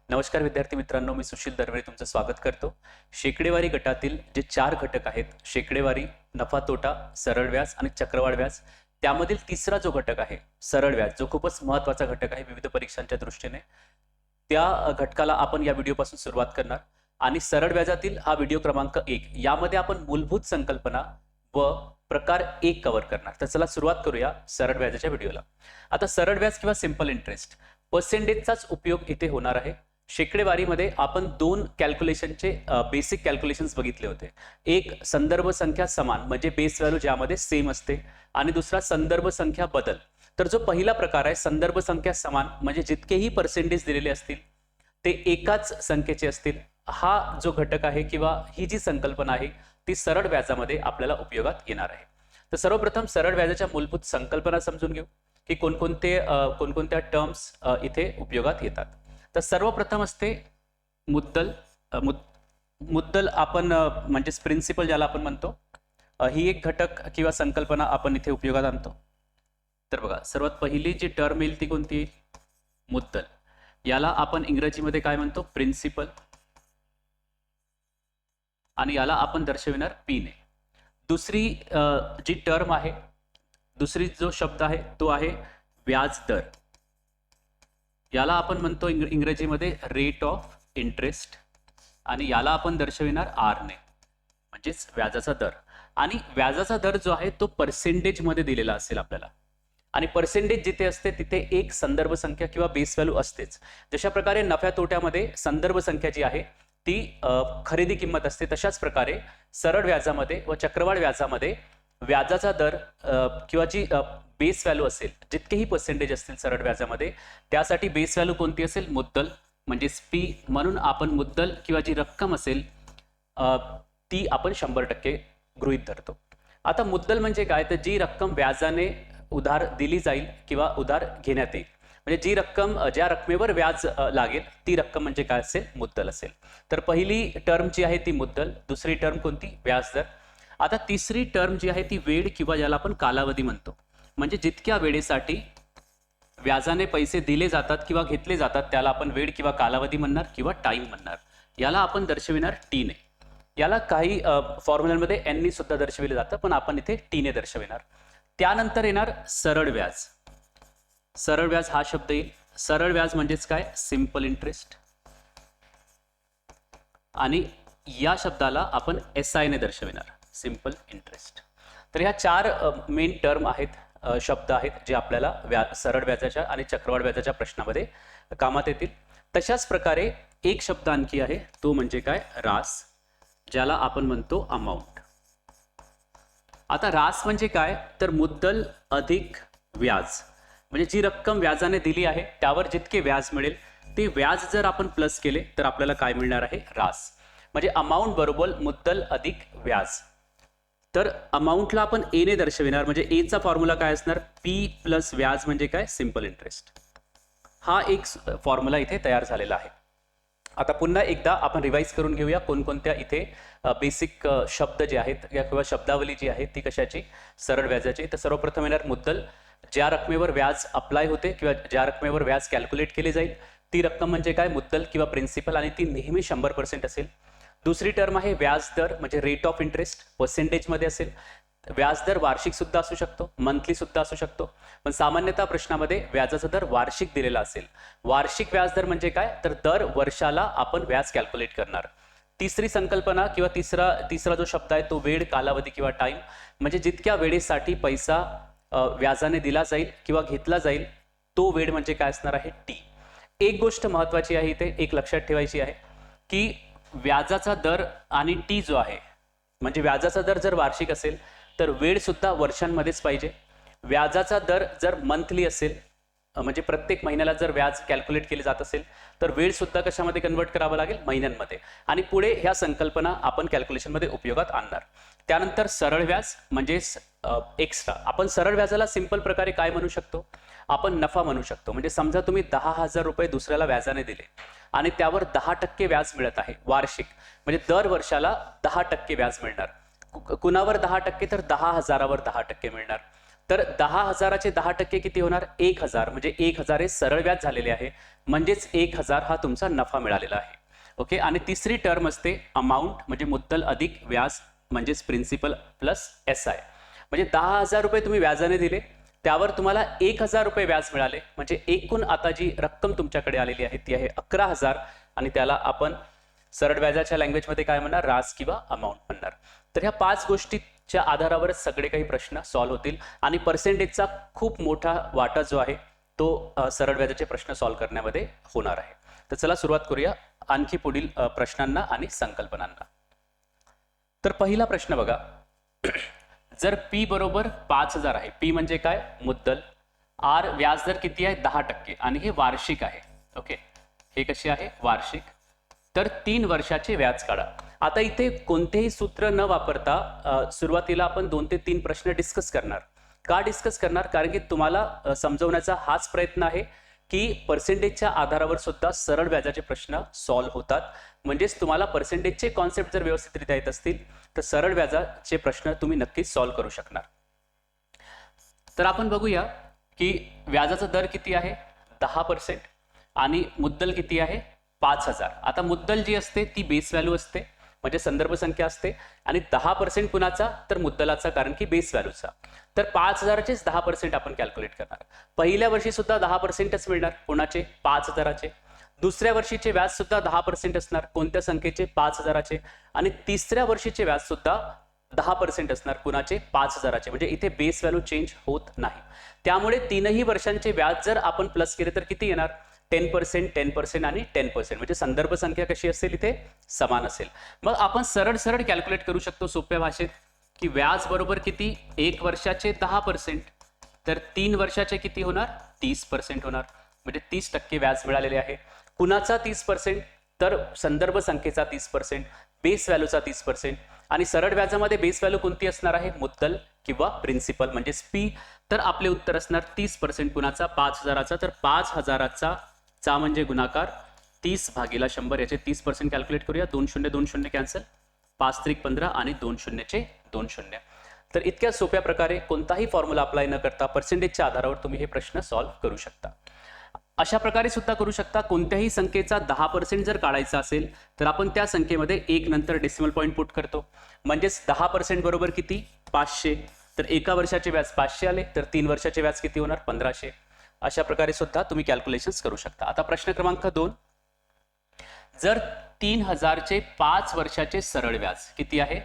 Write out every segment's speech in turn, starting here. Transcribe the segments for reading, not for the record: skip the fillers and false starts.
नमस्कार विद्यार्थी मित्रांनो, मी सुशील दरवेळी तुमचं स्वागत करतो। शेकडेवारी गटातील जे 4 घटक आहेत, शेकडेवारी, नफा तोटा, सरळ व्याज आणि चक्रवाढ व्याज, त्यामधील तिसरा जो घटक आहे सरळ व्याज, जो खूपच महत्त्वाचा घटक आहे विविध परीक्षांच्या दृष्टीने, त्या घटकाला आपण या व्हिडिओपासून सुरुवात करणार। आणि सरळ व्याजातील हा व्हिडिओ क्रमांक 1 यामध्ये आपण मूलभूत संकल्पना व प्रकार 1 कव्हर करणार। तर चला सुरुवात करूया सरळ व्याजाच्या व्हिडिओला। आता सरळ व्याज किंवा सिंपल इंटरेस्ट पर्सेंटेजचाच उपयोग इथे होणार आहे। शेकडेवारीमध्ये आपण 2 कॅल्क्युलेशनचे बेसिक कॅल्क्युलेशन्स बघितले होते। एक संदर्भ संख्या समान म्हणजे बेस व्हॅल्यू ज्यामध्ये सेम असते, आणि दुसरा संदर्भ संख्या बदल। तर जो पहिला प्रकार आहे संदर्भ संख्या समान म्हणजे जितकेही पर्सेंटेज दिलेले असतील ते एकाच संख्येचे असतील, हा जो घटक आहे किंवा ही जी संकल्पना आहे ती सरळ व्याजामध्ये आपल्याला उपयोगात येणार आहे। तर सर्वप्रथम सरळ व्याजाच्या मूलभूत संकल्पना समजून घेऊ की कोणकोणत्या टर्म्स इथे उपयोगात येतात। तर सर्वप्रथम असते मुद्दल। मुद्दल आपण म्हणजेच प्रिन्सिपल ज्याला आपण म्हणतो, ही एक घटक किंवा संकल्पना आपण इथे उपयोगात आणतो। तर बघा, सर्वात पहिली जी टर्म येईल ती कोणती? मुद्दल। याला आपण इंग्रजीमध्ये काय म्हणतो? प्रिन्सिपल, आणि याला आपण दर्शविणार पी ने। दुसरी जी टर्म आहे, दुसरी जो शब्द आहे तो आहे व्याज दर। याला आपण म्हणतो इंग्रजीमध्ये रेट ऑफ इंटरेस्ट, आणि याला आपण दर्शविणार आर ने, म्हणजेच व्याजाचा दर। आणि व्याजाचा दर जो आहे तो पर्सेंटेज मध्ये दिलेला असेल आपल्याला, आणि पर्सेंटेज जिथे असते तिथे एक संदर्भ संख्या किंवा बेस व्हॅल्यू असतेच। जशा प्रकारे नफ्या तोट्यामध्ये संदर्भ संख्या जी आहे ती खरेदी किंमत असते, तशाच प्रकारे सरळ व्याजामध्ये व चक्रवाढ व्याजामध्ये व्याजाचा दर किंवा जी बेस व्हॅल्यू असेल, जितकेही पर्सेंटेज असतील सरळ व्याजामध्ये, त्यासाठी बेस व्हॅल्यू कोणती असेल? मुद्दल, म्हणजेच पी। म्हणून आपण मुद्दल किंवा जी रक्कम असेल ती आपण 100% गृहीत धरतो। आता मुद्दल म्हणजे काय? तर जी रक्कम व्याजाने उधार दिली जाईल किंवा उधार घेण्यात येईल, म्हणजे जी रक्कम, ज्या रकमेवर व्याज लागेल ती रक्कम म्हणजे काय असेल? मुद्दल असेल। तर पहिली टर्म जी आहे ती मुद्दल, दुसरी टर्म कोणती? व्याजदर। आता तिसरी टर्म जी आहे ती वेळ किंवा ज्याला आपण कालावधी म्हणतो, म्हणजे जितक्या वेळेसाठी व्याजाने पैसे दिले जातात किंवा घेतले जातात त्याला आपण वेळ किंवा कालावधी म्हणणार किंवा टाइम म्हणणार। याला आपण दर्शविणार टी ने। याला काही फॉर्म्युलांमध्ये एन ने सुद्धा दर्शविले जातं, पण आपण इथे टी ने दर्शविणार। त्यानंतर येणार सरळ व्याज। सरळ व्याज हा शब्द येईल। सरळ व्याज म्हणजेच काय? सिंपल इंटरेस्ट, आणि या शब्दाला आपण SI ने दर्शविणार, सिंपल इंटरेस्ट। तर ह्या 4 मेन टर्म आहेत, शब्द आहेत, जे आपल्याला सरळ व्याजाच्या आणि चक्रवाढ व्याजाच्या प्रश्नामध्ये कामात येतील। तशाच प्रकारे एक शब्द आणखी आहे, तो म्हणजे काय? रास, ज्याला आपण म्हणतो अमाऊंट। आता रास म्हणजे काय? तर मुद्दल अधिक व्याज, म्हणजे जी रक्कम व्याजाने दिली आहे त्यावर जितके व्याज मिळेल ते व्याज जर आपण प्लस केले तर आपल्याला काय मिळणार आहे? रास। म्हणजे अमाऊंट बरोबर मुद्दल अधिक व्याज। तर अमाऊंटला आपण ए ने दर्शविणार, म्हणजे ए चा फॉर्म्युला काय असणार? पी प्लस व्याज म्हणजे काय? Simple interest. हा एक फॉर्म्युला इथे तयार झालेला आहे। आता पुन्हा एकदा आपण रिवाइज करून घेऊया कोणकोणत्या इथे बेसिक शब्द जे आहेत किंवा शब्दावली जी आहे ती कशाची? सरळ व्याजाची। तर सर्वप्रथम येणार मुद्दल, ज्या रकमेवर व्याज अप्लाय होते किंवा ज्या रकमेवर व्याज कॅल्क्युलेट केले जाईल ती रक्कम म्हणजे काय? मुद्दल किंवा प्रिन्सिपल, आणि ती नेहमी 100% असेल। दुसरी टर्म आहे व्याज दर, म्हणजे रेट ऑफ इंटरेस्ट, पर्सेंटेज मध्ये असेल। व्याज दर वार्षिक सुद्धा असू शकतो, मंथली सुद्धा असू शकतो, पण सामान्यतः प्रश्नामध्ये व्याजाचा दर वार्षिक दिलेला असेल। वार्षिक व्याज दर म्हणजे काय? तर दर वर्षाला आपण व्याज कॅल्क्युलेट करणार। तिसरी संकल्पना किंवा तिसरा जो शब्द आहे तो वेळ, कालावधी किंवा टाइम, म्हणजे जितक्या वेळेसाठी पैसा व्याजाने दिला जाईल किंवा घेतला जाईल तो वेळ म्हणजे काय असणार आहे? टी। एक गोष्ट महत्वाची आहे इथे, एक लक्षात ठेवायची आहे की व्याजाचा दर आणि टी जो आहे, म्हणजे व्याजाचा दर जर वार्षिक असेल तर वेळ सुद्धा वर्षांमध्येच पाहिजे। व्याजाचा दर जर मंथली असेल, म्हणजे प्रत्येक महिन्याला जर व्याज कॅल्क्युलेट केले जात असेल तर वेळ सुद्धा कशामध्ये कन्वर्ट करावा लागेल? महिन्यांमध्ये। आणि पुढे ह्या संकल्पना आपण कॅल्क्युलेशनमध्ये उपयोगात आणणार। त्यानंतर सरळ व्याज म्हणजे एक्स्ट्रा। आपण सरळ व्याजाला सिंपल प्रकारे काय म्हणू शकतो? आपण नफा म्हणू शकतो। म्हणजे समजा तुम्ही 10,000 रुपये दुसऱ्याला व्याजाने दिले आणि त्यावर 10% व्याज मिळत आहे वार्षिक, म्हणजे दर वर्षाला 10% व्याज मिळणार। कुणावर 10%? तर 10,000वर 10% मिळणार। तर 10,000चे 10% किती होणार? 1,000. म्हणजे 1,000 हे सरळ व्याज झालेले आहे, म्हणजेच 1,000 हा तुमचा नफा मिळालेला आहे. ओके. आणि तिसरी टर्म असते अमाऊंट, म्हणजे मुद्दल अधिक व्याज, म्हणजेच प्रिन्सिपल प्लस SI. म्हणजे 10,000 रुपये तुम्ही व्याजाने दिले, त्यावर तुम्हाला 1,000 रुपये व्याज मिळाले, म्हणजे एकूण आता जी रक्कम तुमच्याकडे आलेली आहे ती आहे 11,000. आणि त्याला आपण सरळ व्याजाच्या लँग्वेजमध्ये काय म्हणणार? रास किंवा अमाऊंट म्हणणार. तर ह्या 5 गोष्टीच्या आधारावरच सगळे काही प्रश्न सॉल्व्ह होतील आणि पर्सेंटेजचा खूप मोठा वाटा जो आहे तो सरळ व्याजाचे प्रश्न सॉल्व्ह करण्यामध्ये होणार आहे. तर चला सुरुवात करूया आणखी पुढील प्रश्नांना आणि संकल्पनांना. तर पहिला प्रश्न बघा. जर P बरोबर 5,000 आहे, P म्हणजे काय? मुद्दल. R व्याजदर किती आहे? 10% आणि हे वार्षिक आहे. ओके, हे कसे आहे? वार्षिक. तर 3 वर्षाचे व्याज काढा. आता इथे कोणतेही सूत्र न वापरता सुरुवातीला आपण 2 ते 3 प्रश्न डिस्कस करणार. का डिस्कस करणार? कारण की तुम्हाला समजवण्याचा हाच प्रयत्न आहे की पर्सेंटेजच्या आधारावर सुद्धा सरळ व्याजाचे प्रश्न सॉल्व्ह होतात. म्हणजेच तुम्हाला पर्सेंटेजचे कॉन्सेप्ट जर व्यवस्थितरित्या येत असतील तर सरळ व्याजाचे प्रश्न तुम्ही नक्कीच सॉल्व्ह करू शकणार. तर आपण बघूया की व्याजाचा दर किती आहे? 10% आणि मुद्दल किती आहे? 5,000. आता मुद्दल जी असते ती बेस व्हॅल्यू असते, म्हणजे संदर्भ संख्या असते, आणि 10% कुणाचा? तर मुद्दलाचा, कारण की बेस व्हॅल्यूचा. तर 5,000चेच 10% आपण कॅल्क्युलेट करणार. पहिल्या वर्षी सुद्धा 10%च मिळणार. कोणाचे? 5,000चे. दुसऱ्या वर्षीचे व्याज सुद्धा 10% असणार. कोणत्या संख्येचे? 5,000चे. आणि तिसऱ्या वर्षीचे व्याज सुद्धा 10% असणार. कुणाचे? 5,000चे. म्हणजे इथे बेस व्हॅल्यू चेंज होत नाही. त्यामुळे 3ही वर्षांचे व्याज जर आपण प्लस केले तर किती येणार? 10%, 10% आणि 10%. म्हणजे संदर्भ संख्या कशी असेल? इथे समान असेल. मग आपण सरळ सरळ कॅल्क्युलेट करू शकतो सोप्या भाषेत की व्याज बरोबर किती? 1 वर्षाचे 10%, तर 3 वर्षाचे किती होणार? 30% होणार. म्हणजे 30% व्याज मिळालेले आहे. कुणाचा 30%? तर संदर्भ संख्येचा 30%, बेस व्हॅल्यूचा 30%. आणि सरळ व्याजामध्ये बेस व्हॅल्यू कोणती असणार आहे? मुद्दल किंवा प्रिन्सिपल म्हणजेच P. तर आपले उत्तर असणार 30%. कुणाचा? 5,000चा. तर 5,000चा चा म्हणजे गुणाकार 30/100. याचे 30% कॅल्क्युलेट करूया. 2 शून्य 2 शून्य कॅन्सल, 5 त्रिक 15 आणि 2 शून्यचे 2 शून्य. तर इतक्या सोप्या प्रकारे कोणताही फॉर्म्युला अप्लाय न करता पर्सेंटेजच्या आधारावर तुम्ही हे प्रश्न सॉल्व्ह करू शकता. अशा प्रकारे सुद्धा करू शकता. कोणत्याही संख्येचा 10% जर काढायचा असेल तर आपण त्या संख्येमध्ये 1 नंतर डेसिमल पॉईंट पुट करतो. म्हणजेच 10% बरोबर किती? 500. तर एका वर्षाचे व्याज 500 आले, तर 3 वर्षाचे व्याज किती होणार? 1500. अशा प्रकारे सुद्धा तुम्ही कॅल्क्युलेशन्स करू शकता. आता प्रश्न क्रमांक 2. जर 3,000चे 5 वर्षाचे सरळ व्याज किती आहे?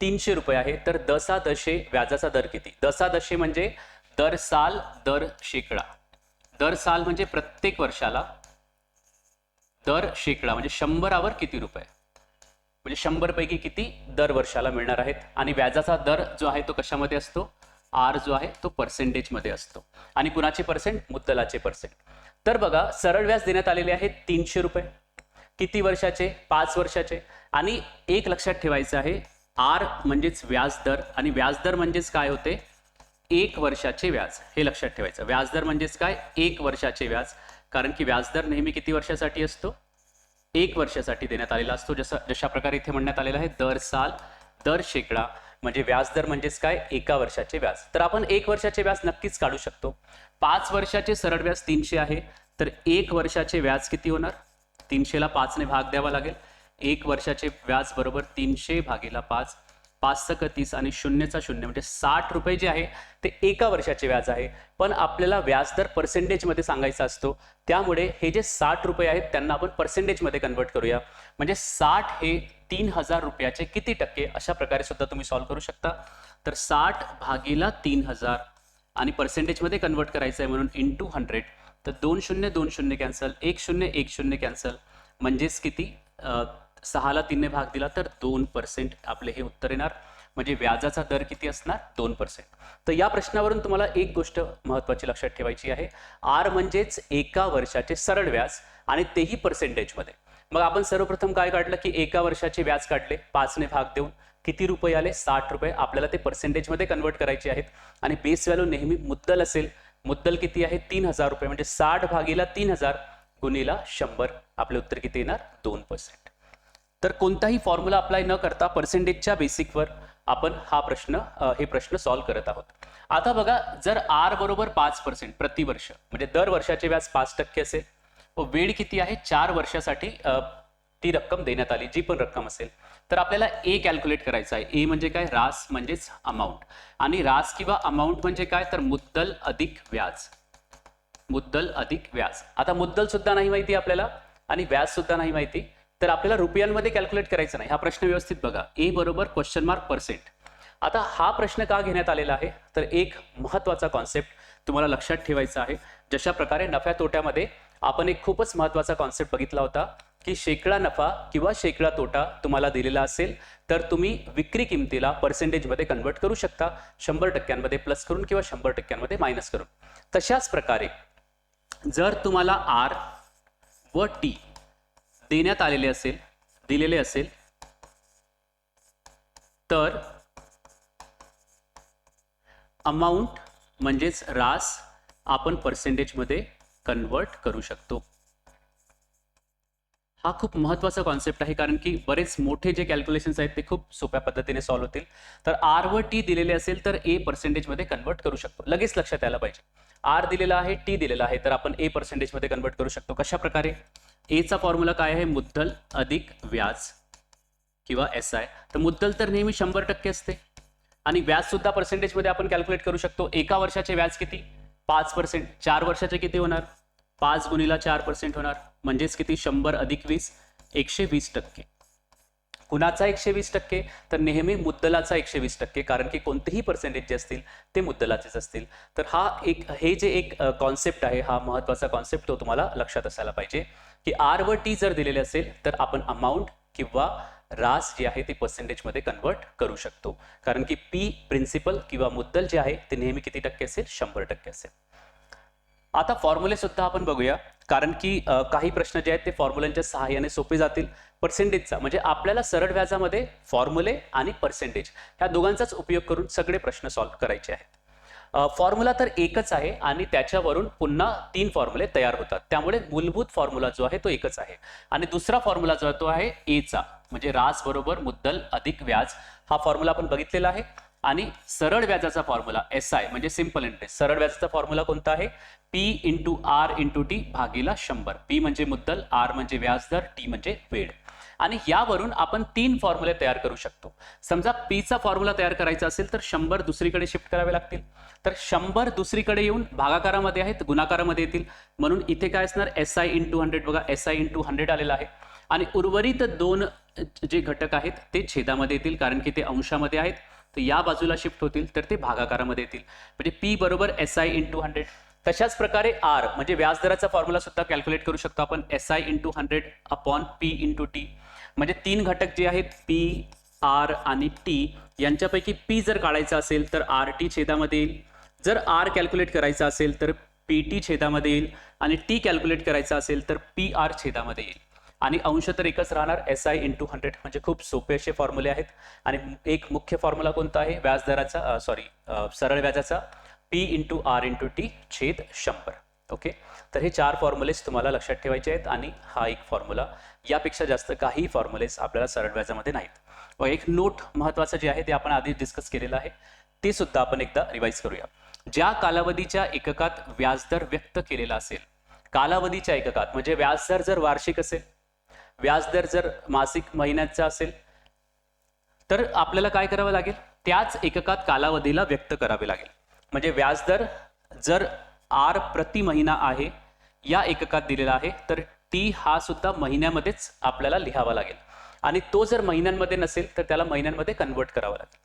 300 रुपये आहे. तर दशादशे व्याजाचा दर किती? दशादशे म्हणजे दर साल, दर शेकडा. दर साल म्हणजे प्रत्येक वर्षाला, दर शेकडा म्हणजे 100वर किती रुपये, म्हणजे 100 पैकी किती दर वर्षाला मिळणार आहेत. आणि व्याजाचा दर जो आहे तो कशामध्ये असतो? R जो आहे तो पर्सेंटेजमध्ये असतो. आणि कुणाचे पर्सेंट? मुद्दलाचे पर्सेंट. तर बघा, सरळ व्याज देण्यात आलेले आहेत 300 रुपये. किती वर्षाचे? 5 वर्षाचे. आणि एक लक्षात ठेवायचं आहे, R म्हणजेच व्याजदर, आणि व्याजदर म्हणजेच काय होते? 1 वर्षाचे व्याज. हे लक्षात ठेवायचं. व्याजदर म्हणजेच काय? 1 वर्षाचे व्याज. कारण की व्याजदर नेहमी किती वर्षासाठी असतो? 1 वर्षासाठी देण्यात आलेला असतो. जशा प्रकारे इथे म्हणण्यात आलेला आहे दर साल, दर शेकडा. म्हणजे व्याजदर म्हणजेच काय? 1 वर्षाचे व्याज. तर आपण 1 वर्षाचे व्याज नक्कीच काढू शकतो. 5 वर्षाचे सरळ व्याज 300 आहे, तर 1 वर्षाचे व्याज किती होणार? 300ला 5ने भाग द्यावा लागेल. 1 वर्षाचे व्याज बरोबर 300/5. 5 30 आणि 0चा 0 म्हणजे 60 रुपये जे आहे ते 1 वर्षाचे व्याज आहे. पण आपल्याला व्याजदर पर्सेंटेजमध्ये सांगायचा असतो, त्यामुळे हे जे 60 रुपये आहेत त्यांना आपण पर्सेंटेजमध्ये कन्वर्ट करूया. म्हणजे 60 हे 3,000 रुपयाचे किती टक्के? अशा प्रकारे सुद्धा तुम्ही सॉल्व्ह करू शकता. तर 60/3,000 आणि पर्सेंटेजमध्ये कन्वर्ट करायचं आहे म्हणून इंटू 100. तर 2 शून्य 2 शून्य कॅन्सल, 1 शून्य 1 शून्य कॅन्सल. म्हणजेच किती? 6ला 3ने भाग दिला तर 2% आपले हे उत्तर येणार. म्हणजे व्याजाचा दर किती असणार? 2%. तर या प्रश्नावरून तुम्हाला एक गोष्ट महत्त्वाची लक्षात ठेवायची आहे. R म्हणजेच 1 वर्षाचे सरळ व्याज, आणि तेही पर्सेंटेजमध्ये. मग आपण सर्वप्रथम काय काढलं की 1 वर्षाचे व्याज काढले. 5ने भाग देऊन किती रुपये आले? 60 रुपये. आपल्याला ते पर्सेंटेजमध्ये कन्वर्ट करायचे आहेत. आणि बेस व्हॅल्यू नेहमी मुद्दल असेल. मुद्दल किती आहे? 3,000 रुपये. म्हणजे 60/3,000 गुणिला 100. आपले उत्तर किती येणार? 2%. तर कोणताही फॉर्म्युला अप्लाय न करता पर्सेंटेजच्या बेसिकवर आपण हे प्रश्न सॉल्व्ह करत आहोत. आता बघा, जर आर बरोबर 5% प्रतिवर्ष म्हणजे दर वर्षाचे व्याज 5% असेल व वेळ किती आहे 4 वर्षासाठी ती रक्कम देण्यात आली, जी पण रक्कम असेल, तर आपल्याला ए कॅल्क्युलेट करायचं आहे. ए म्हणजे काय? रास म्हणजेच अमाऊंट. आणि रास किंवा अमाऊंट म्हणजे काय? तर मुद्दल अधिक व्याज. मुद्दल अधिक व्याज. आता मुद्दल सुद्धा नाही माहिती आपल्याला आणि व्याज सुद्धा नाही माहिती, तर आपल्याला रुपयांमध्ये कॅल्क्युलेट करायचं नाही. हा प्रश्न व्यवस्थित बघा. ए बरोबर %. आता हा प्रश्न का घेण्यात आलेला आहे? तर एक महत्वाचा कॉन्सेप्ट तुम्हाला लक्षात ठेवायचा आहे. जशा प्रकारे नफ्या तोट्यामध्ये आपण एक खूपच महत्वाचा कॉन्सेप्ट बघितला होता की शेकडा नफा किंवा शेकडा तोटा तुम्हाला दिलेला असेल तर तुम्ही विक्री किमतीला पर्सेंटेजमध्ये कन्वर्ट करू शकता, 100% प्लस करून किंवा 100% मायनस करून. तशाच प्रकारे जर तुम्हाला आर व टी देण्यात दिलेले असेल तर अमाऊंट म्हणजेच रास आपण पर्सेंटेजमध्ये कन्वर्ट करू शकतो. हा खूप महत्वाचा कॉन्सेप्ट आहे, कारण की बरेच मोठे जे कॅल्क्युलेशन्स आहेत ते खूप सोप्या पद्धतीने सॉल्व्ह होतील. तर आर व टी दिलेले असेल तर ए पर्सेंटेजमध्ये कन्वर्ट करू शकतो. लगेच लक्षात यायला पाहिजे, आर दिलेला आहे, टी दिलेला आहे, तर आपण ए पर्सेंटेजमध्ये कन्वर्ट करू शकतो. कशा प्रकारे? एचा फॉर्म्युला काय आहे? मुद्दल अधिक व्याज किंवा SI. तर मुद्दल तर नेहमी 100% असते आणि व्याज सुद्धा पर्सेंटेजमध्ये आपण कॅल्क्युलेट करू शकतो. एका वर्षाचे व्याज किती? 5%. 4 वर्षाचे किती होणार? 5 गुणिला 4% होणार, म्हणजेच किती? 100 अधिक 20, 120%. कुणाचा 120%? तर नेहमी मुद्दलाचा 120%, कारण की कोणतेही पर्सेंटेज जे असतील ते मुद्दलाचेच असतील. तर हे जे एक कॉन्सेप्ट आहे, हा महत्वाचा कॉन्सेप्ट तो तुम्हाला लक्षात असायला पाहिजे की आर व टी जर दिलेले असेल तर आपण अमाऊंट किंवा रास जे आहे ते पर्सेंटेजमध्ये कन्वर्ट करू शकतो, कारण की पी प्रिन्सिपल किंवा मुद्दल जे आहे ते नेहमी किती टक्के असेल? 100% असेल. आता फॉर्म्युले सुद्धा आपण बघूया, कारण की काही प्रश्न जे आहेत ते फॉर्म्युलांच्या सहाय्याने सोपे जातील. पर्सेंटेजचा म्हणजे आपल्याला सरळ व्याजामध्ये फॉर्म्युले आणि पर्सेंटेज ह्या दोघांचाच उपयोग करून सगळे प्रश्न सॉल्व्ह करायचे आहेत. फॉर्म्युला तर एकच आहे आणि त्याच्यावरून पुन्हा 3 फॉर्म्युले तयार होतात, त्यामुळे मूलभूत फॉर्म्युला जो आहे तो एकच आहे. आणि दुसरा फॉर्म्युला जो आहे तो आहे एचा, म्हणजे रास बरोबर मुद्दल अधिक व्याज. हा फॉर्म्युला आपण बघितलेला आहे. आणि सरळ व्याजाचा फॉर्म्युला SI म्हणजे सिंपल इंटरेस्ट. सरळ व्याजाचा फॉर्म्युला कोणता आहे? P × R × T भागीला 100. P म्हणजे मुद्दल, R म्हणजे व्याजदर, T म्हणजे वेळ. आणि यावरून आपण 3 फॉर्म्युले तयार करू शकतो. समजा P चा फॉर्म्युला तयार करायचा असेल तर 100 दुसरीकडे शिफ्ट करावे लागतील. तर 100 दुसरीकडे येऊन भागाकारामध्ये आहेत, गुणाकारामध्ये येतील, म्हणून इथे काय असणार? SI × 100. बघा, SI × 100 आलेला आहे. आणि उर्वरित 2 जे घटक आहेत ते छेदामध्ये येतील, कारण की ते अंशामध्ये आहेत, तर या बाजूला शिफ्ट होतील, तर ते भागाकारामध्ये येतील. म्हणजे P बरोबर SI × 100. तशाच प्रकारे R म्हणजे व्याजदराचा फॉर्म्युला सुद्धा कॅल्क्युलेट करू शकतो आपण, SI × 100 अपॉन P × T. म्हणजे 3 घटक जे आहेत P, R आणि T यांच्यापैकी P जर काढायचा असेल तर RT छेदामध्ये येईल. जर R कॅल्क्युलेट करायचा असेल तर PT छेदामध्ये येईल आणि T कॅल्क्युलेट करायचा असेल तर PR छेदामध्ये येईल. आणि अंश तर एकच राहणार, SI × 100. म्हणजे खूप सोपे असे फॉर्म्युले आहेत. आणि एक मुख्य फॉर्म्युला कोणता आहे? व्याजदराचा सरळ व्याजाचा P × R × T छेद 100. ओके, तर हे 4 फॉर्म्युलेस तुम्हाला लक्षात ठेवायचे आहेत आणि हा एक फॉर्म्युला. यापेक्षा जास्त काही फॉर्म्युलेस आपल्याला सरळ व्याजामध्ये नाहीत. व एक नोट महत्वाचं जे आहे ते आपण आधी डिस्कस केलेलं आहे, ते सुद्धा आपण एकदा रिवाइज करूया. ज्या कालावधीच्या एककात व्याजदर व्यक्त केलेला असेल, कालावधीच्या एककात म्हणजे व्याजदर जर वार्षिक असेल, व्याजदर जर मासिक महिन्याचा असेल, तर आपल्याला काय करावं लागेल? त्याच एककात कालावधीला व्यक्त करावे लागेल. म्हणजे व्याजदर जर R प्रति महिना आहे, या एककात दिलेला आहे, तर T हा सुद्धा महिन्यामध्येच आपल्याला लिहावा लागेल. आणि तो जर महिन्यांमध्ये नसेल तर त्याला महिन्यांमध्ये कन्वर्ट करावं लागेल.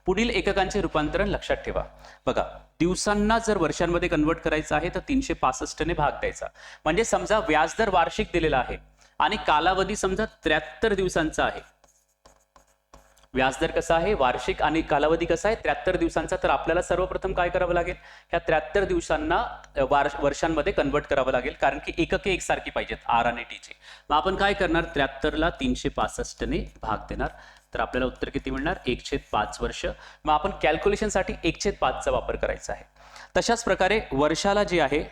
पुढील एककांचे रूपांतरण लक्षात ठेवा. बघा, दिवसांना जर वर्षांमध्ये कन्वर्ट करायचं आहे तर 365 ने भाग द्यायचा. म्हणजे समजा व्याजदर वार्षिक दिलेला आहे आणि कालावधी समजा 73 दिवसांचा आहे. व्याजदर कसा आहे? वार्षिक, आणि कालावधी कसा आहे? 73 दिवसांचा. तर आपल्याला सर्वप्रथम काय करावं लागेल? ह्या 73 दिवसांना वर्षांमध्ये कन्वर्ट करावं लागेल, कारण की एकके एकसारखी पाहिजेत R आणि T चे. मग आपण काय करणार? 73 ला 365 ने भाग देणार. तर आपल्याला उत्तर किती मिळणार? 1/5 वर्ष. मग आपण कॅल्क्युलेशनसाठी 1/5 चा वापर करायचा आहे. तशाच प्रकारे वर्षाला जे आहे,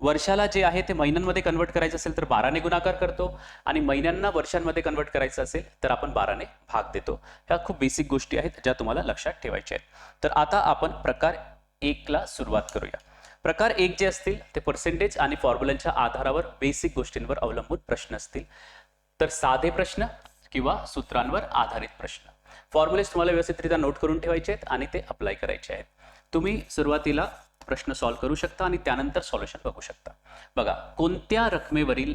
वर्षाला जे आहे ते महिन्यांमध्ये कन्वर्ट करायचं असेल तर 12ने गुणाकार करतो आणि महिन्यांना वर्षांमध्ये कन्वर्ट करायचं असेल तर आपण 12ने भाग देतो. ह्या खूप बेसिक गोष्टी आहेत ज्या तुम्हाला लक्षात ठेवायच्या आहेत. तर आता आपण प्रकार 1 ला सुरुवात करूया. प्रकार 1 जे असतील ते पर्सेंटेज आणि फॉर्म्युलांच्या आधारावर बेसिक गोष्टींवर अवलंबून प्रश्न असतील. तर साधे प्रश्न किंवा सूत्रांवर आधारित प्रश्न. फॉर्म्युलेस तुम्हाला व्यवस्थितरित्या नोट करून ठेवायचे आहेत आणि ते अप्लाय करायचे आहेत. तुम्ही सुरुवातीला प्रश्न सॉल्व्ह करू शकता आणि त्यानंतर सॉल्युशन बघू शकता. बघा, कोणत्या रकमेवरील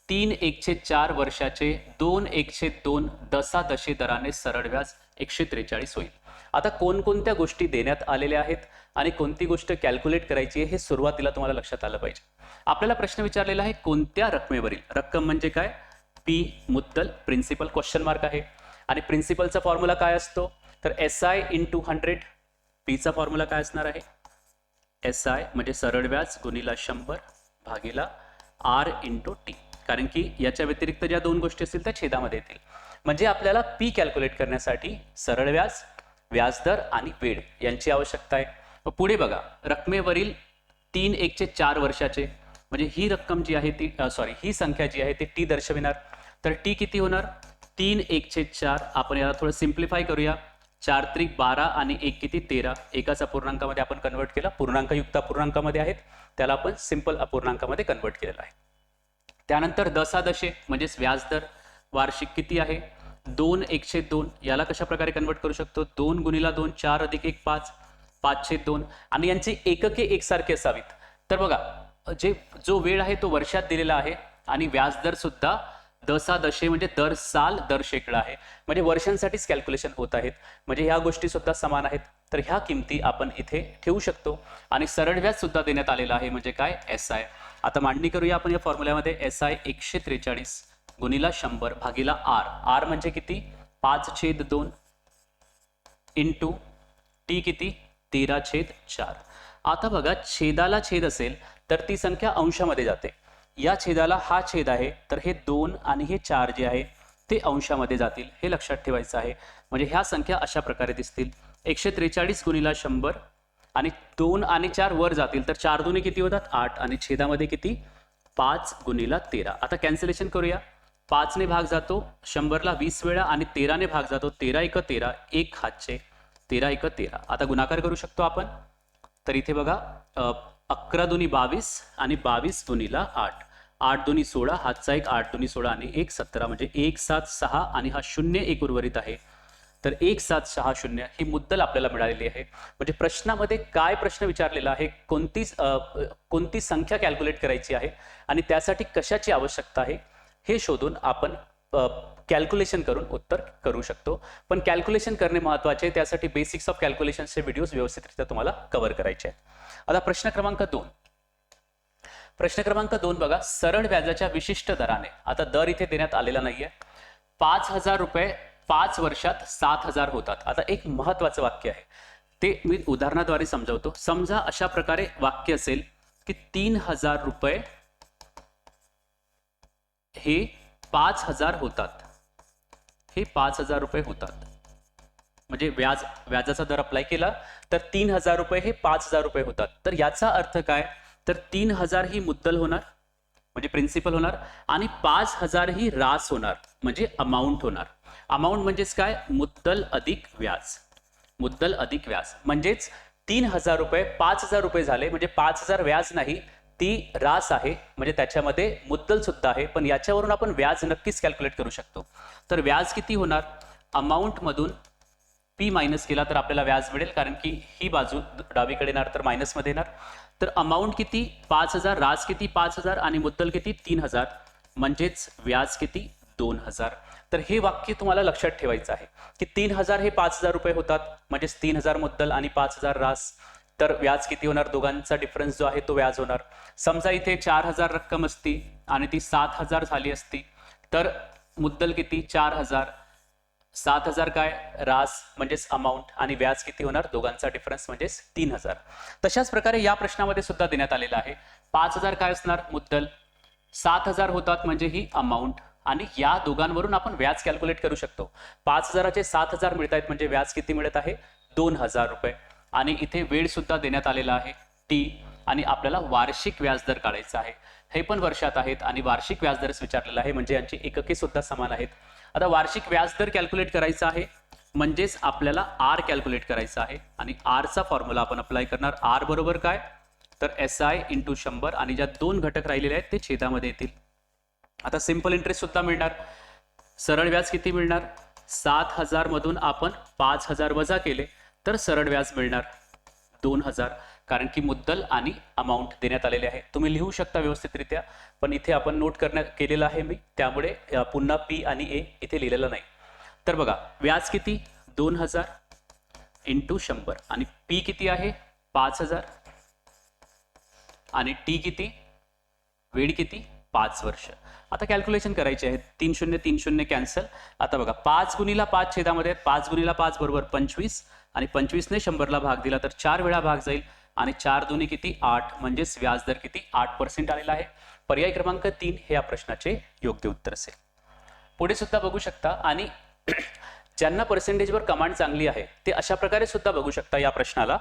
3/4 वर्षाचे 2/2 दशादशी दराने सरळ व्याज 143 होईल. आता कोणकोणत्या गोष्टी देण्यात आलेल्या आहेत आणि कोणती गोष्ट कॅल्क्युलेट करायची आहे हे सुरुवातीला तुम्हाला लक्षात आलं पाहिजे. आपल्याला प्रश्न विचारलेला आहे कोणत्या रकमेवरील. रक्कम म्हणजे काय? पी मुद्दल, प्रिन्सिपल क्वेश्चन मार्क आहे. आणि प्रिन्सिपलचा फॉर्म्युला काय असतो? तर SI × 100. पीचा फॉर्म्युला काय असणार आहे? SI म्हणजे सरळ व्याज गुणिला 100 भागिला R × T. कारण की याच्या व्यतिरिक्त ज्या दोन गोष्टी असतील त्या छेदामध्ये येतील. म्हणजे आपल्याला पी कॅल्क्युलेट करण्यासाठी सरळ व्याज, व्याजदर आणि वेळ यांची आवश्यकता आहे. पुढे बघा, रकमेवरील 3/4 वर्षाचे म्हणजे ही रक्कम जी आहे ती ही संख्या जी आहे ती टी दर्शविणार. तर टी किती होणार? 3/4. आपण याला थोडं सिम्प्लिफाय करूया. 4 त्रिक 12 आणि 1 किती 13. एकाच अपूर्णांकामध्ये आपण कन्वर्ट केला. पूर्णांकयुक्त अपूर्णांकामध्ये आहेत त्याला आपण सिंपल अपूर्णांकामध्ये कन्वर्ट केलेला आहे. त्यानंतर दशादशे म्हणजेच व्याजदर वार्षिक किती आहे? 2/2. याला कशा प्रकारे कन्वर्ट करू शकतो? 2 × 2 4 + 1 5 5/2 आणि यांची एकके एकसारखी असावीत. तर बघा, जो वेळ आहे तो वर्षात दिलेला आहे आणि व्याजदर सुद्धा दशादशे म्हणजे दर साल दर शेकडा आहे. म्हणजे वर्षांसाठीच कॅल्क्युलेशन होत आहेत. म्हणजे ह्या गोष्टी सुद्धा समान आहेत. तर ह्या किमती आपण इथे ठेवू शकतो आणि सरळ व्याज सुद्धा देण्यात आलेला आहे म्हणजे काय? SI. आता मांडणी करूया आपण या फॉर्म्युल्यामध्ये. SI 143 गुणिला 100 भागिला R. R म्हणजे किती? 5/2 इंटू टी किती? 13/4. आता बघा, छेदाला छेद असेल तर ती संख्या अंशामध्ये जाते. या छेदाला हा छेद आहे तर हे 2 आणि हे 4 जे आहे ते अंशामध्ये जातील. हे लक्षात ठेवायचं आहे. म्हणजे ह्या संख्या अशा प्रकारे दिसतील. 143 गुणिला 100 आणि 2 आणि 4 वर जातील तर 4 दुने किती होतात? 8 आणि छेदामध्ये किती? 5 गुणिला 13. आता कॅन्सलेशन करूया. 5 ने भाग जातो 100 ला 20 वेळा आणि 13 ने भाग जातो 13 × 13 1 हातचे 13 × 13. आता गुणाकार करू शकतो आपण. तर इथे बघा, 11 दुनी 22 आणि 22 गुणिला 8. 8 दुनी 16 हातचा 1 8 दुनी 16 आणि 1 17 म्हणजे 176 आणि हा 0 1 उर्वरित आहे. तर 1760 ही मुद्दल आपल्याला मिळालेली आहे. म्हणजे प्रश्नामध्ये काय प्रश्न विचारलेला आहे, कोणती संख्या कॅल्क्युलेट करायची आहे आणि त्यासाठी कशाची आवश्यकता आहे हे शोधून आपण कॅल्क्युलेशन करून उत्तर करू शकतो. पण कॅल्क्युलेशन करणे महत्त्वाचे आहे. त्यासाठी बेसिक्स ऑफ कॅल्क्युलेशनचे व्हिडिओज व्यवस्थितरित्या तुम्हाला कव्हर करायचे आहेत. आता प्रश्न क्रमांक 2. प्रश्न क्रमांक 2 बघा, सरळ व्याजाच्या विशिष्ट दराने. आता दर इथे देण्यात आलेला नाहीये. 5,000 रुपये 5 वर्षात 7,000 होतात. आता एक महत्त्वाचं वाक्य आहे ते मी उदाहरणाद्वारे समजावतो. समजा अशा प्रकारे वाक्य असेल की 3,000 रुपये हे 5,000 होतात. हे 5,000 रुपये होतात. म्हणजे व्याजाचा दर अप्लाय केला तर 3,000 रुपये हे 5,000 रुपये होतात. तर याचा अर्थ काय? तर 3,000 ही मुद्दल होणार म्हणजे प्रिन्सिपल होणार आणि 5,000 ही रास होणार म्हणजे अमाऊंट होणार. अमाऊंट म्हणजेच काय? मुद्दल अधिक व्याज. मुद्दल अधिक व्याज म्हणजेच 3,000 रुपये 5,000 रुपये झाले म्हणजे 5,000 व्याज नाही, ती रास आहे. म्हणजे त्याच्यामध्ये मुद्दल सुद्धा आहे. पण याच्यावरून आपण व्याज नक्कीच कॅल्क्युलेट करू शकतो. तर व्याज किती होणार? अमाऊंट मधून पी मायनस केला तर आपल्याला व्याज मिळेल, कारण की ही बाजू डावीकडे येणार तर मायनस मध्ये येणार. तर अमाऊंट किती? 5,000, रास किती? 5,000 आणि मुद्दल किती? 3,000. म्हणजेच व्याज किती? 2,000. तर हे वाक्य तुम्हाला लक्षात ठेवायचं आहे की 3,000 हे 5,000 रुपये होतात म्हणजेच 3,000 मुद्दल आणि 5,000 रास. तर व्याज किती होणार? दोघांचा डिफरन्स जो आहे तो व्याज होणार. समजा इथे 4,000 रक्कम असती आणि ती 7,000 झाली असती तर मुद्दल किती? 4,000. 7,000 काय? रास म्हणजेच अमाऊंट आणि व्याज किती होणार? दोघांचा डिफरन्स म्हणजेच 3,000. तशाच प्रकारे या प्रश्नामध्ये सुद्धा देण्यात आलेला आहे. 5,000 काय असणार? मुद्दल. 7,000 होतात म्हणजे ही अमाऊंट आणि या दोघांवरून आपण व्याज कॅल्क्युलेट करू शकतो. 5,000चे 7,000 मिळत आहेत म्हणजे व्याज किती मिळत आहे? 2,000 रुपये. आणि इथे वेळ सुद्धा देण्यात आलेला आहे टी. आणि आपल्याला वार्षिक व्याजदर काढायचा आहे. हे पण वर्षात आहेत आणि वार्षिक व्याजदरच विचारलेला आहे, म्हणजे यांची एकके सुद्धा समान आहेत. आता वार्षिक व्याजदर कॅल्क्युलेट करायचा आहे म्हणजेच आपल्याला आर कॅल्क्युलेट करायचा आहे आणि आरचा फॉर्म्युला आपण अप्लाय करणार. आर बरोबर काय, तर SI इंटू 100 आणि ज्या दोन घटक राहिलेले आहेत ते छेदामध्ये येतील. आता सिंपल इंटरेस्ट सुद्धा मिळणार. सरळ व्याज किती मिळणार, 7,000 मधून आपण 5,000 वजा केले तर सरळ व्याज मिळणार 2,000, कारण की मुद्दल आणि अमाऊंट देण्यात आलेले आहे. तुम्ही लिहू शकता व्यवस्थितरित्या, पण इथे आपण नोट केलेलं आहे मी, त्यामुळे पुन्हा P आणि A इथे लिहिलेलं नाही. तर बघा व्याज किती 2,000 इंटू 100 आणि P किती आहे 5,000 आणि T किती, वेळ किती 5 वर्ष. आता कॅल्क्युलेशन करायचे आहे. 3 शून्य 3 शून्य कॅन्सल. आता बघा 5 गुणिला 5 छेदामध्ये 5 गुणिला 5 बरोबर 25 आणि 25 ने 100ला भाग दिला तर 4 वेळा भाग जाईल आणि 4 दुनी किती 8, म्हणजेच व्याजदर किती 8% आलेला आहे. पर्याय क्रमांक 3 हे या प्रश्नाचे योग्य उत्तर असेल. पुढे सुद्धा बघू शकता आणि ज्यांना पर्सेंटेजवर कमांड चांगली आहे ते अशा प्रकारे सुद्धा बघू शकता. या प्रश्नाला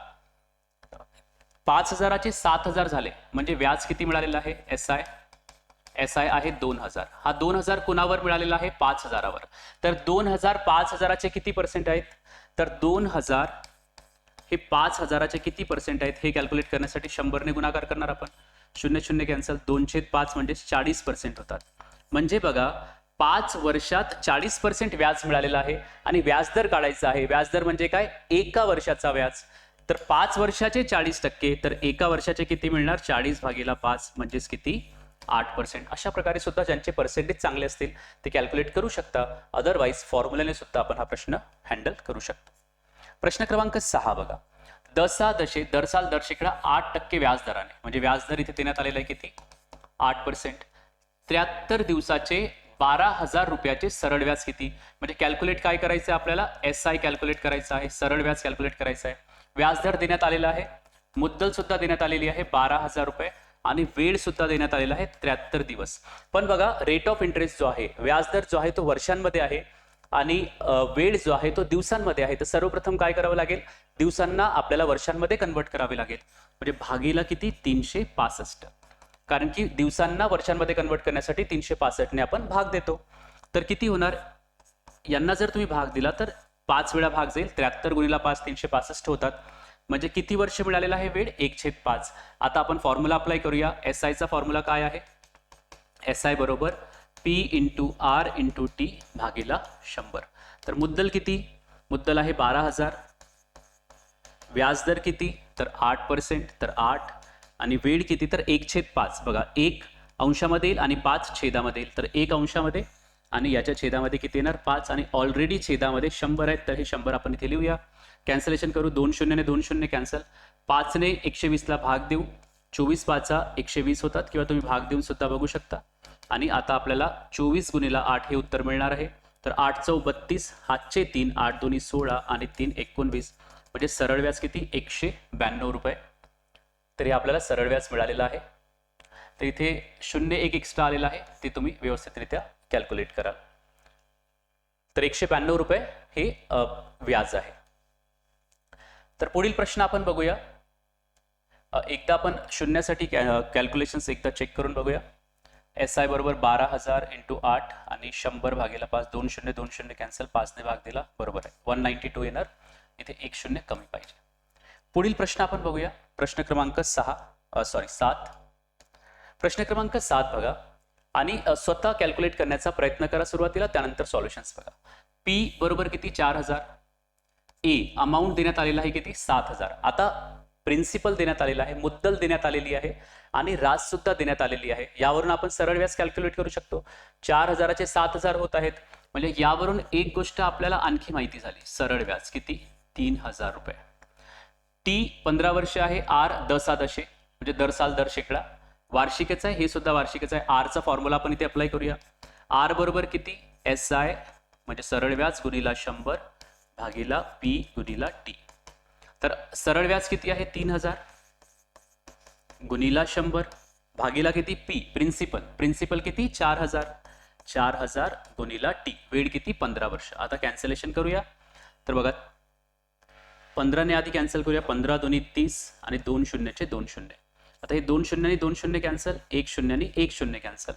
5,000चे 7,000 झाले म्हणजे व्याज किती मिळालेलं आहे SI आहे 2,000. हा 2,000 कुणावर मिळालेला आहे 5,000वर. तर 2,000 5,000चे किती पर्सेंट आहेत, तर 2,000 हे 5,000चे किती पर्सेंट आहेत हे कॅल्क्युलेट करण्यासाठी 100 ने गुणाकार करणार आपण. 0 0 कॅन्सल, 2/5 म्हणजे 40% होतात. म्हणजे बघा 5 वर्षात 40% व्याज मिळालेला आहे आणि व्याजदर काढायचा आहे. व्याजदर म्हणजे काय, एका वर्षाचा व्याज. तर 5 वर्षाचे 40%, तर एका वर्षाचे किती मिळणार 40/5 म्हणजेच किती 8%. अशा प्रकारे सुद्धा ज्यांचे पर्सेंटेज चांगले असतील ते कॅल्क्युलेट करू शकता. अदरवाईज फॉर्म्युल्याने सुद्धा आपण हा प्रश्न हँडल करू शकतो. प्रश्न क्रमांक 6 बघा. दशादशे दरसाल दर शेकडा 8% व्याजदराने, म्हणजे व्याजदर इथे देण्यात आलेला आहे किती 8%. 73 दिवसाचे 12,000 रुपयाचे सरळ व्याज किती, म्हणजे कॅल्क्युलेट काय करायचं आहे आपल्याला, SI कॅल्क्युलेट करायचं आहे, सरळ व्याज कॅल्क्युलेट करायचं आहे. व्याजदर देण्यात आलेला आहे, मुद्दल सुद्धा देण्यात आलेली आहे 12,000 रुपये आणि वेळ सुद्धा देण्यात आलेला आहे 73 दिवस. पण बघा रेट ऑफ इंटरेस्ट जो आहे, व्याजदर जो आहे तो वर्षांमध्ये आहे आणि वेळ जो आहे तो दिवसांमध्ये आहे. तर सर्वप्रथम काय करावं लागेल, दिवसांना आपल्याला वर्षांमध्ये कन्वर्ट करावे लागेल. म्हणजे भागीला किती 365, कारण की दिवसांना वर्षांमध्ये कन्वर्ट करण्यासाठी 365 ने आपण भाग देतो. तर किती होणार, यांना जर तुम्ही भाग दिला तर 5 वेळा भाग जाईल. 73 गुणिला 5 365 होतात. म्हणजे किती वर्ष मिळालेला आहे वेळ 1/5. आता आपण फॉर्म्युला अप्लाय करूया. SI चा फॉर्म्युला काय आहे, SI बरोबर P into R into T भागीला 100. तर मुद्दल किती, मुद्दल आहे 12,000, व्याजदर किती तर 8%, तर 8 आणि वेळ किती तर 1/5. बघा 1 अंशामध्ये येईल आणि 5 छेदामध्ये येईल. तर 1 अंशामध्ये आणि याच्या छेदामध्ये किती येणार 5 आणि ऑलरेडी छेदामध्ये 100 आहेत. तर हे 100 आपण इथे लिहूया. कॅन्सलेशन करू. 2 शून्य ने 2 शून्य कॅन्सल. 5 ने 120ला भाग देऊ. 24 5 120 होतात किंवा तुम्ही भाग देऊन सुद्धा बघू शकता. आणि आता आपल्याला 24 गुणिला 8 हे उत्तर मिळणार आहे. तर 8 चौक 32, हातचे 3, 8 दोन्ही 16 आणि 3 19, म्हणजे सरळ व्याज किती 192 रुपये. तरी आपल्याला सरळ व्याज मिळालेलं आहे. तर इथे 0 1 एक्स्ट्रा आलेला आहे, ते तुम्ही व्यवस्थितरित्या कॅल्क्युलेट कराल. तर 192 रुपये हे व्याज आहे. तर पुढील प्रश्न आपण बघूया. एकदा आपण शून्यासाठी कॅल्क्युलेशन्स एकदा चेक करून बघूया. SI बरोबर 12,000 इंटू 8 आणि 100 भागीला 5, 2 शून्य 2 शून्य कॅन्सल, 5 ने भाग दिला बरोबर आहे 192 येणार. इथे 1 शून्य कमी पाहिजे. पुढील प्रश्न आपण बघूया. प्रश्न क्रमांक 7. प्रश्न क्रमांक 7 बघा आणि स्वतः कॅल्क्युलेट करण्याचा प्रयत्न करा सुरुवातीला, त्यानंतर सॉल्युशन्स बघा. P बरोबर किती 4,000, A अमाऊंट देण्यात आलेला आहे किती 7,000. आता प्रिन्सिपल देण्यात आलेला आहे, मुद्दल देण्यात आलेली आहे आणि रास सुद्धा देण्यात आलेली आहे. यावरून आपण सरळ व्याज कॅल्क्युलेट करू शकतो. 4,000चे 7,000 होत आहेत, म्हणजे यावरून एक गोष्ट आपल्याला आणखी माहिती झाली, सरळ व्याज किती 3,000 रुपये. T 15 वर्ष आहे, R दशादशे म्हणजे दर साल दर शेकडा, वार्षिकच आहे, हे सुद्धा वार्षिकच आहे. R चा फॉर्म्युला आपण इथे अप्लाय करूया. R बरोबर किती SI म्हणजे सरळ व्याज गुणिला 100 भागीला P गुणिला T. तर सरळ व्याज किती आहे 3,000 गुणिला 100 भागीला किती P प्रिन्सिपल किती 4,000 गुणिला T, वेळ किती 15 वर्ष. आता कॅन्सलेशन करूया. तर बघा 15 ने आधी कॅन्सल करूया. 15 दोन्ही 30 आणि 2 शून्यचे 2 शून्य. आता हे 2 शून्याने 2 शून्य कॅन्सल, 1 शून्याने 1 शून्य कॅन्सल.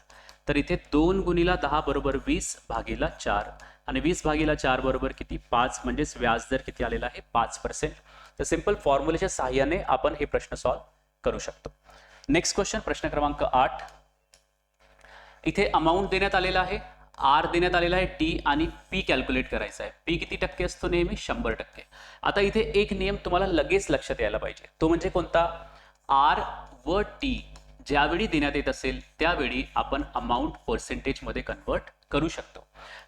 तर इथे 2 गुणिला 10 बरोबर 20 भागीला 4 आणि 20 भागीला 4 बरोबर किती 5, म्हणजेच व्याजदर किती आलेला आहे 5%. तर सिंपल फॉर्म्युलेच्या सहाय्याने आपण हे प्रश्न सॉल्व्ह करू शकतो. नेक्स्ट क्वेश्चन, प्रश्न क्रमांक 8. इथे अमाऊंट देण्यात आलेला आहे, आर देण्यात आलेला आहे, टी आणि पी कॅल्क्युलेट करायचा आहे. पी किती टक्के असतो नेहमी 100%. आता इथे एक नियम तुम्हाला लगेच लक्षात यायला पाहिजे, तो म्हणजे कोणता? आर व टी ज्यावेळी देण्यात येत असेल त्यावेळी आपण अमाऊंट पर्सेंटेजमध्ये कन्वर्ट करू शकतो.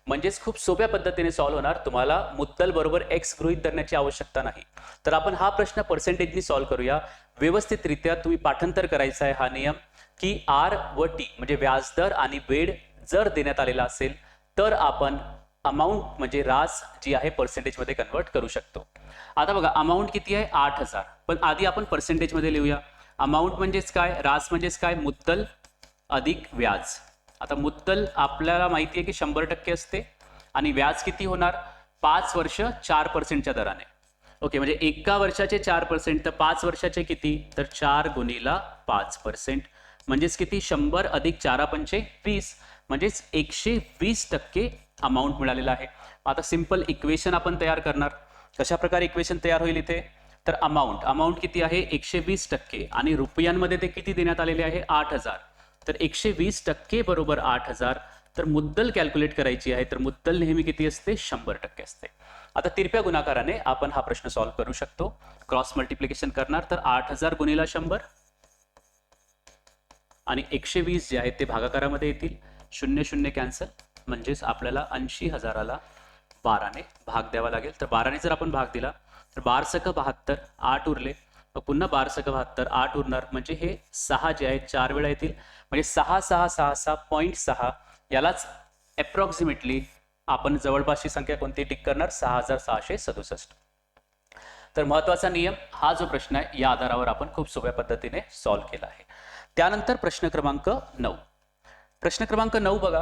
म्हणजेच खूप सोप्या पद्धतीने सॉल्व्ह होणार. तुम्हाला मुद्दल बरोबर एक्स गृहीत धरण्याची आवश्यकता नाही. तर आपण हा प्रश्न पर्सेंटेजनी सॉल्व्ह करूया. व्यवस्थितरित्या तुम्ही पाठांतर करायचा आहे हा नियम, की आर व टी म्हणजे व्याजदर आणि वेळ जर देण्यात आलेला असेल तर आपण अमाऊंट म्हणजे रास जी आहे पर्सेंटेजमध्ये कन्वर्ट करू शकतो. आता बघा अमाऊंट किती आहे 8,000, पण आधी आपण पर्सेंटेजमध्ये लिहूया. अमाऊंट म्हणजेच काय, रास म्हणजेच काय, मुद्दल अधिक व्याज. आता मुद्दल आपल्याला माहिती आहे की 100% असते आणि व्याज किती होणार 5 वर्ष 4%च्या दराने. ओके, म्हणजे एका वर्षाचे 4% तर 5 वर्षाचे किती, तर 4 गुणिला 5%, म्हणजेच किती 100 अधिक 4 पंचे 20, म्हणजेच 120% अमाऊंट मिळालेला आहे. आता सिंपल इक्वेशन आपण तयार करणार. कशा प्रकारे इक्वेशन तयार होईल इथे, तर अमाऊंट किती आहे 120% आणि रुपयांमध्ये ते किती देण्यात आलेले आहे 8,000. तर 120% बरोबर 8,000. तर मुद्दल कॅल्क्युलेट करायची आहे, तर मुद्दल नेहमी किती असते 100% असते. आता तिरप्या गुणाकाराने आपण हा प्रश्न सॉल्व्ह करू शकतो. क्रॉस मल्टिप्लिकेशन करणार, तर 8,000 गुणिला 100 आणि 120 जे आहेत ते भागाकारामध्ये येतील, 0 0 कॅन्सल, म्हणजेच आपल्याला 80,000ला 12ने भाग द्यावा लागेल. तर 12ने जर आपण भाग दिला तर 12 सक 72, 8 उरले, मग पुन्हा 12 सक 72, 8 उरणार, म्हणजे हे 6 जे आहेत 4 वेळा येतील, म्हणजे 6 6 6 6.6. यालाच अप्रॉक्सिमेटली आपण जवळपासची संख्या कोणती टिक करणार 6,667. तर महत्वाचा नियम हा जो प्रश्न आहे या आधारावर आपण खूप सोप्या पद्धतीने सॉल्व्ह केला आहे. त्यानंतर प्रश्न क्रमांक 9. प्रश्न क्रमांक 9 बघा,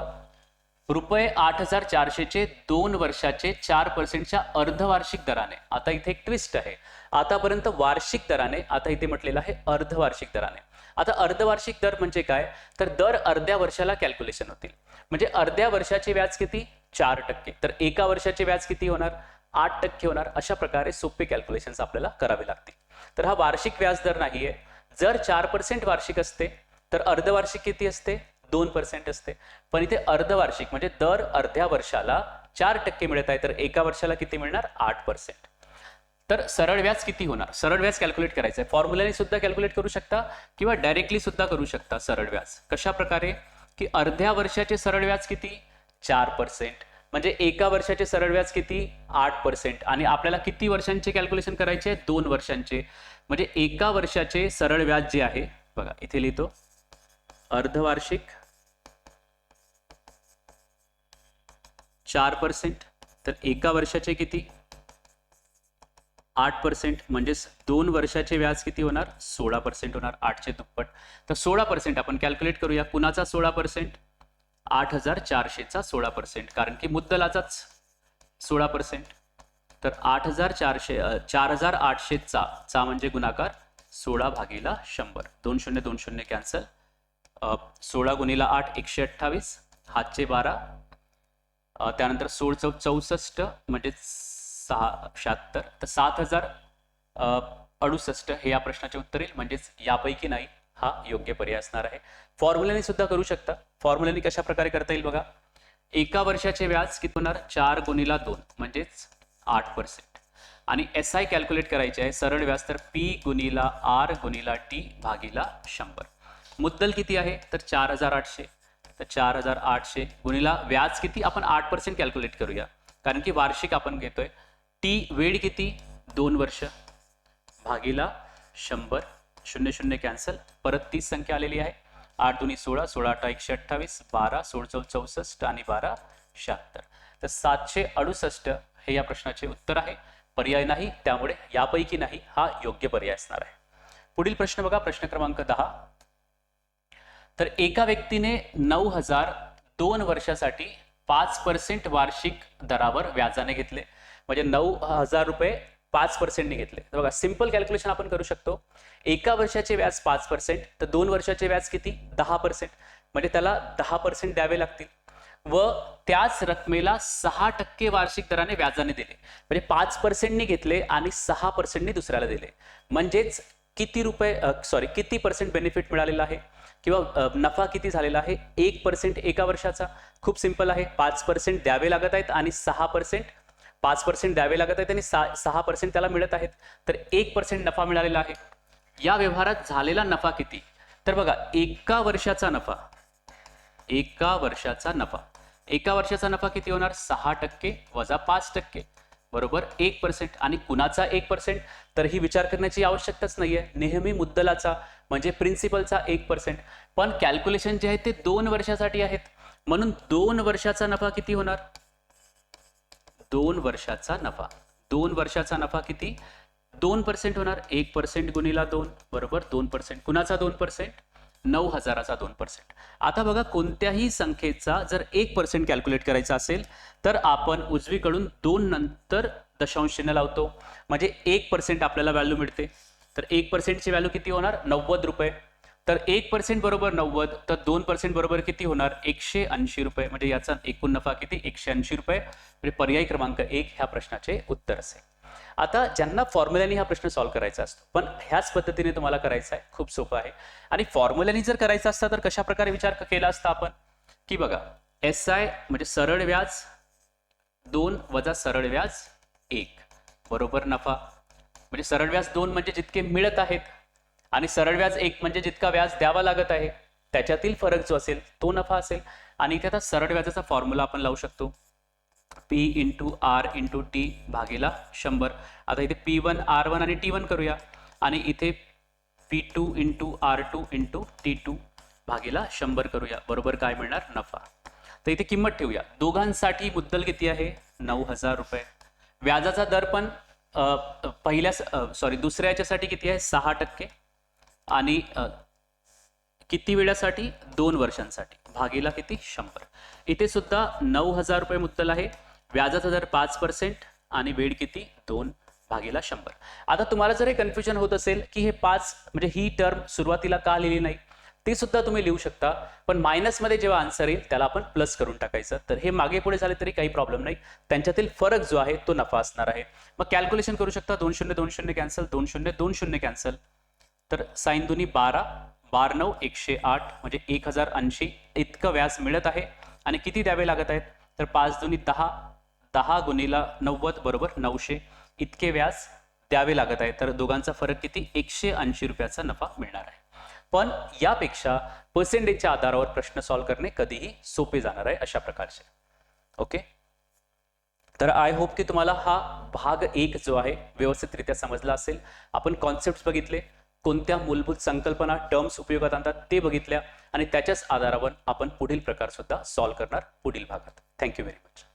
रुपये 8,400चे 2 वर्षाचे 4%च्या अर्धवार्षिक दराने. आता इथे एक ट्विस्ट आहे, आतापर्यंत वार्षिक दराने, आता इथे म्हटलेलं आहे अर्धवार्षिक दराने. आता अर्धवार्षिक दर म्हणजे काय, तर दर अर्ध्या वर्षाला कॅल्क्युलेशन होतील. म्हणजे अर्ध्या वर्षाचे व्याज किती 4%, तर एका वर्षाचे व्याज किती होणार 8% होणार. अशा प्रकारे सोपे कॅल्क्युलेशन्स आपल्याला करावे लागतील. तर हा वार्षिक व्याज दर नाहीये. जर 4% वार्षिक असते तर अर्धवार्षिक किती असते 2% असते. पण इथे अर्धवार्षिक म्हणजे दर अर्ध्या वर्षाला 4% मिळत आहे, तर एका वर्षाला किती मिळणार 8%. तर सरळ व्याज किती होणार, सरळ व्याज कॅल्क्युलेट करायचं आहे. फॉर्म्युलाने सुद्धा कॅल्क्युलेट करू शकता किंवा डायरेक्टली सुद्धा करू शकता सरळ व्याज. कशा प्रकारे, की अर्ध्या वर्षाचे सरळ व्याज किती 4%, म्हणजे एका वर्षाचे सरळ व्याज किती 8%, आणि आपल्याला किती वर्षांचे कॅल्क्युलेशन करायचे 2 वर्षांचे. म्हणजे एका वर्षाचे सरळ व्याज जे आहे बघा इथे लिहितो अर्धवार्षिक 4%, तर एका वर्षाचे किती 8%, म्हणजेच 2 वर्षाचे व्याज किती होणार 16% होणार, 8चे दुप्पट. तर 16% आपण कॅल्क्युलेट करूया. कुणाचा 16%, 8,400चा 16%, कारण की मुद्दलाचाच 16%. तर 4,800चा म्हणजे गुणाकार 16 भागीला 100, 2 0 2 0 कॅन्सल, 16 गुणिला 8 128, हातचे 12, त्यानंतर 16 64 म्हणजे 76, तर 7,068 हे या प्रश्नाचे उत्तर येईल. म्हणजेच यापैकी नाही हा योग्य पर्याय असणार आहे. फॉर्म्युलाने सुद्धा करू शकता. फॉर्म्युलाने कशा प्रकारे करता येईल बघा, एका वर्षाचे व्याज किती होणार 4 गुणिला 2 म्हणजेच 8%, आणि SI कॅल्क्युलेट करायचे आहे सरळ व्याज, तर P गुणिला R गुणिला T भागीला 100. मुद्दल किती आहे तर 4,800, तर 4,800 गुणिला व्याज किती आपण 8% कॅल्क्युलेट करूया कारण की वार्षिक आपण घेतोय. टी वेळ किती 2 वर्ष भागीला 100, 0 0 कॅन्सल, परत 30 संख्या आलेली आहे, 8 दुनी 16, 16 8 128, 12 16 64 आणि 12 76. तर 768 हे या प्रश्नाचे उत्तर आहे. पर्याय नाही, त्यामुळे यापैकी नाही हा योग्य पर्याय असणार आहे. पुढील प्रश्न बघा, प्रश्न क्रमांक 10. तर एका व्यक्तीने 9,000 2 वर्षासाठी 5% वार्षिक दरावर व्याजाने घेतले, म्हणजे 9,000 रुपये 5%नी घेतले. तर बघा सिंपल कॅल्क्युलेशन आपण करू शकतो. एका वर्षाचे व्याज 5%, तर 2 वर्षाचे व्याज किती 10%, म्हणजे त्याला 10% द्यावे लागतील व त्याच रकमेला 6% वार्षिक दराने व्याजाने दिले. म्हणजे 5%नी घेतले आणि 6%नी दुसऱ्याला दिले. म्हणजेच किती पर्सेंट बेनिफिट मिळालेला आहे किंवा नफा किती झालेला आहे 1% एका वर्षाचा. खूप सिंपल आहे. 5% द्यावे लागत आहेत आणि 5% द्यावे लागत आहेत आणि 6% त्याला मिळत आहेत, तर 1% नफा मिळालेला आहे. या व्यवहारात झालेला नफा किती, तर बघा एका वर्षाचा नफा किती होणार 6% वजा 5% बरोबर 1%. आणि कुणाचा 1%, तर ही विचार करण्याची आवश्यकताच नाहीये. नेहमी मुद्दलाचा म्हणजे प्रिन्सिपलचा 1%. पण कॅल्क्युलेशन जे आहे ते 2 वर्षासाठी आहेत, म्हणून 2 वर्षाचा नफा किती होणार 2 वर्षाचा नफा किती 2% होणार. 1% गुणिला 2 बरोबर 2%. कुणाचा 2%, 9,000चा 2%. आता बघा कोणत्याही संख्येचा जर 1% कॅल्क्युलेट करायचा असेल तर आपण उजवीकडून 2 नंतर दशांश चिन्ह लावतो, म्हणजे 1% आपल्याला व्हॅल्यू मिळते. तर 1% ची व्हॅल्यू किती होणार 90 रुपये. तर 1% बरोबर 90, तर 2% बरोबर किती होणार 180 रुपये. म्हणजे याचा एकूण नफा किती 180 रुपये. म्हणजे पर्याय क्रमांक 1 ह्या प्रश्नाचे उत्तर असेल. आता ज्यांना फॉर्म्युल्याने हा प्रश्न सॉल्व्ह करायचा असतो, पण ह्याच पद्धतीने तुम्हाला करायचा आहे, खूप सोपं आहे. आणि फॉर्म्युल्याने जर करायचा असता तर कशा प्रकारे विचार केला असता आपण, की बघा SI म्हणजे सरळ व्याज 2 वजा सरळ व्याज 1 बरोबर नफा. म्हणजे सरळ व्याज 2 म्हणजे जितके मिळत आहेत आणि सरळ व्याज 1 म्हणजे जितका व्याज द्यावा लागत आहे, त्याच्यातील फरक जो असेल तो नफा असेल. आणि इथे आता सरळ व्याजाचा फॉर्म्युला आपण लावू शकतो, P into R into T भागीला 100. आता इथे P1 R1 आणि T1 करूया आणि इथे P2 into R2 into T2 भागीला 100 करूया बरोबर काय मिळणार नफा. तर इथे किंमत ठेवूया. दोघांसाठी मुद्दल किती आहे 9,000 रुपये. व्याजाचा दर पण दुसऱ्या याच्यासाठी किती आहे 6% आणि किती वेळासाठी 2 वर्षांसाठी भागीला किती 100. इथे सुद्धा 9,000 रुपये मुद्दल आहे. व्याजाचा दर 5% आणि वेळ किती 2 भागीला 100. आता तुम्हाला जर हे कन्फ्युजन होत असेल की हे 5 म्हणजे ही टर्म सुरुवातीला का लिहिली नाही, ते सुद्धा तुम्ही लिहू शकता. पण मायनसमध्ये जेव्हा आन्सर येईल त्याला आपण प्लस करून टाकायचं. तर हे मागे पुढे झाले तरी काही प्रॉब्लेम नाही, त्यांच्यातील फरक जो आहे तो नफा असणार आहे. मग कॅल्क्युलेशन करू शकता. 2 0 2 0 कॅन्सल, 2 0 2 0 कॅन्सल. तर साइन दोन्ही 12 12 9 108 म्हणजे 1080 इतकं व्याज मिळत आहे. आणि किती द्यावे लागत आहेत, तर 5 दोन्ही 10 10 गुणिला 90 बरोबर 900 इतके व्याज द्यावे लागत आहे. तर दोघांचा फरक किती 180 रुपयाचा नफा मिळणार आहे. पण यापेक्षा पर्सेंटेजच्या आधारावर प्रश्न सॉल्व्ह करणे कधीही सोपे जाणार आहे अशा प्रकारचे. ओके, तर आय होप की तुम्हाला हा भाग 1 जो आहे व्यवस्थितरित्या समजला असेल. आपण कॉन्सेप्ट्स बघितले, कोणत्या मूलभूत संकल्पना टर्म्स उपयोगात आणतात ते बघितल्या आणि त्याच्याच आधारावर आपण पुढील प्रकार सुद्धा सॉल्व्ह करणार पुढील भागात. Thank you very much.